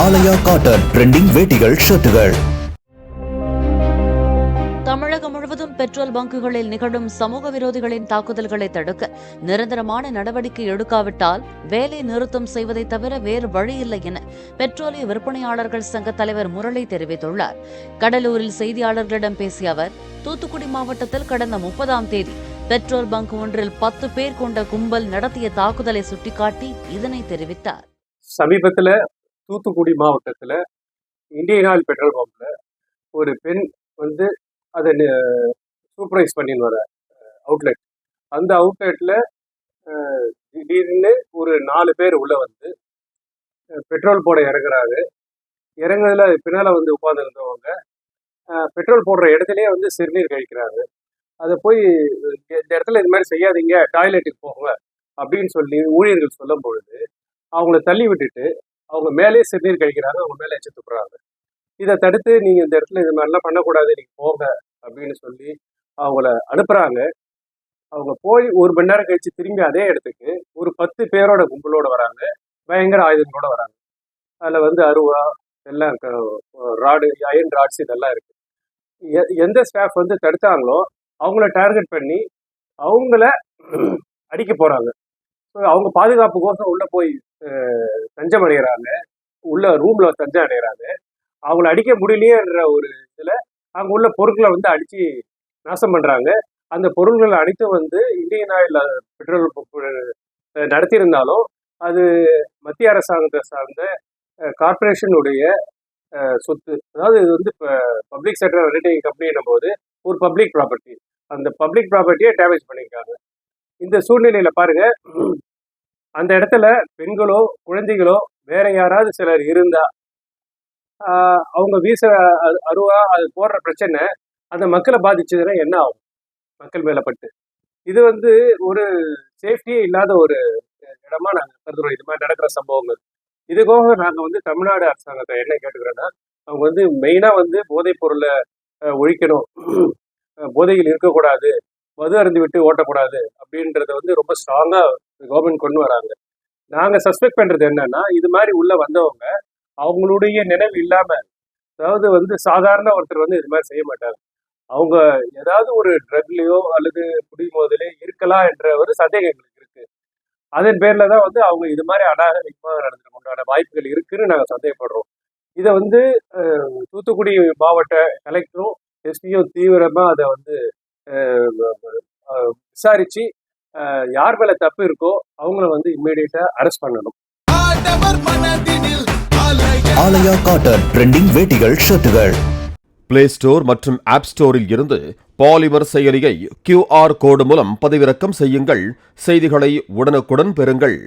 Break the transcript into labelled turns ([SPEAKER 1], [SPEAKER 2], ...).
[SPEAKER 1] ஆலயா cotton trending வேட்டிகள் ஷர்ட்டுகள்.
[SPEAKER 2] தமிழகம் முழுவதும் petrol பங்குகளில் நிகழும் சமூக விரோதிகளின் தாக்குதல்களை தடுக்க நிரந்தரமான நடவடிக்கை எடுக்காவிட்டால் வேலை நிறுத்தம் செய்வதை தவிர வேறு வழியில்லை என பெட்ரோலிய விற்பனையாளர்கள் சங்க தலைவர் முரளி தெரிவித்துள்ளார். கடலூரில் செய்தியாளர்களிடம் பேசிய அவர், தூத்துக்குடி மாவட்டத்தில் கடந்த 30ஆம் தேதி பெட்ரோல் பங்க் ஒன்றில் 10 பேர் கொண்ட கும்பல் நடத்திய தாக்குதலை சுட்டிக்காட்டி இதனை தெரிவித்தார்.
[SPEAKER 3] சமீபத்தில் தூத்துக்குடி மாவட்டத்தில் இந்தியன் ஆயில் பெட்ரோல் பம்ப்ல ஒரு பெண் வந்து அதை சூப்பர்வைஸ் பண்ணின்னு வர அவுட்லெட், அந்த அவுட்லெட்டில் திடீர்னு ஒரு 4 பேர் உள்ள வந்து பெட்ரோல் போட இறங்குறாங்க. இறங்குறதுல பின்னால் வந்து உட்காந்துருந்தவங்க பெட்ரோல் போடுற இடத்துலயே வந்து சிறுநீர் கழிக்கிறாங்க. அதை போய் இந்த இடத்துல இது மாதிரி செய்யாதீங்க, டாய்லெட்டுக்கு போங்க அப்படின்னு சொல்லி ஊழியர்கள் சொல்லும் பொழுது அவங்கள தள்ளி விட்டுட்டு அவங்க மேலே சிறுநீர் கழிக்கிறாங்க, அவங்க மேலே எச்சு துப்புறாங்க. இதை தடுத்து நீங்கள் இந்த இடத்துல இது மாதிரிலாம் பண்ணக்கூடாது, நீங்கள் போங்க அப்படின்னு சொல்லி அவங்கள அனுப்புகிறாங்க. அவங்க போய் 1 மணி நேரம் கழிச்சு திரும்பி அதே இடத்துக்கு ஒரு 10 பேரோட கும்பலோட வராங்க, பயங்கர ஆயுதங்களோட வராங்க. அதில் வந்து அருவா எல்லாம் ராடு, அயன் ராட்ஸ் இதெல்லாம் இருக்கு. எந்த ஸ்டாஃப் வந்து தடுத்தாங்களோ அவங்கள டார்கெட் பண்ணி அவங்கள அடிக்க போகிறாங்க. அவங்க பாதுகாப்புக்கோசம் உள்ளே போய் தஞ்சம் அடைகிறாங்க, உள்ள ரூமில் தஞ்சம் அடைகிறாங்க. அவங்கள அடிக்க முடியலையேன்ற ஒரு இதில் அங்கே உள்ள பொருட்களை வந்து அடித்து நாசம் பண்ணுறாங்க. அந்த பொருள்கள் அனைத்தும் வந்து இந்தியன் ஆயில் பெட்ரோல் நடத்தியிருந்தாலும் அது மத்திய அரசாங்கத்தை சார்ந்த கார்பரேஷனுடைய சொத்து. அதாவது இது வந்து இப்போ பப்ளிக் செக்டர் அண்டர்டேக்கிங் கம்பெனின்னும் போது ஒரு பப்ளிக் ப்ராப்பர்ட்டி, அந்த பப்ளிக் ப்ராப்பர்ட்டியை டேமேஜ் பண்ணியிருக்காங்க. இந்த சூழ்நிலையில் பாருங்க, அந்த இடத்துல பெண்களோ குழந்தைகளோ வேற யாராவது சிலர் இருந்தா அவங்க வீச அருவா அது போடுற பிரச்சனை அந்த மக்களை பாதிச்சதுன்னா என்ன ஆகும்? மக்கள் மேல பட்டு இது வந்து ஒரு சேஃப்டியே இல்லாத ஒரு இடமா நாங்கள் கருதுறோம். இது மாதிரி நடக்கிற சம்பவங்கள். இதுக்காக நாங்கள் வந்து தமிழ்நாடு அரசாங்கத்தை என்ன கேட்டுக்கிறோன்னா, அவங்க வந்து மெயினா வந்து போதைப் பொருளை ஒழிக்கணும், போதையில் இருக்கக்கூடாது, மது அருந்து விட்டு ஓட்டக்கூடாது அப்படின்றத வந்து ரொம்ப ஸ்ட்ராங்கா கவர்மெண்ட் கொண்டு வராங்க. நாங்கள் சஸ்பெக்ட் பண்றது என்னன்னா, இது மாதிரி உள்ள வந்தவங்க அவங்களுடைய நினைவு இல்லாம, அதாவது வந்து சாதாரண ஒருத்தர் வந்து இது மாதிரி செய்ய மாட்டாங்க. அவங்க ஏதாவது ஒரு ட்ரக்லயோ அல்லது குடிமோதலே இருக்கலாம் என்ற ஒரு சந்தேகம் எங்களுக்கு இருக்கு. அதன் பேர்ல தான் வந்து அவங்க இது மாதிரி அநாகரிகமாக நடந்துக்க உண்டான வாய்ப்புகள் இருக்குன்னு நாங்கள் சந்தேகப்படுறோம். இதை வந்து தூத்துக்குடி மாவட்ட கலெக்டரும் எஸ்பியும் தீவிரமா அதை வந்து விசாரிச்சு யார் மேல தப்பு இருக்கோ அவங்கள வந்து இம்மீடியட்டா அரெஸ்ட் பண்ணணும்.
[SPEAKER 1] ஆலயா காட்டன் ட்ரெண்டிங் வேட்டிகள் ஷர்ட்டுகள்.
[SPEAKER 4] பிளே ஸ்டோர் மற்றும் ஆப் ஸ்டோரில் இருந்து பாலிமர் செயலியை QR கோடு மூலம் பதிவிறக்கம் செய்யுங்கள். செய்திகளை உடனுக்குடன் பெறுங்கள்.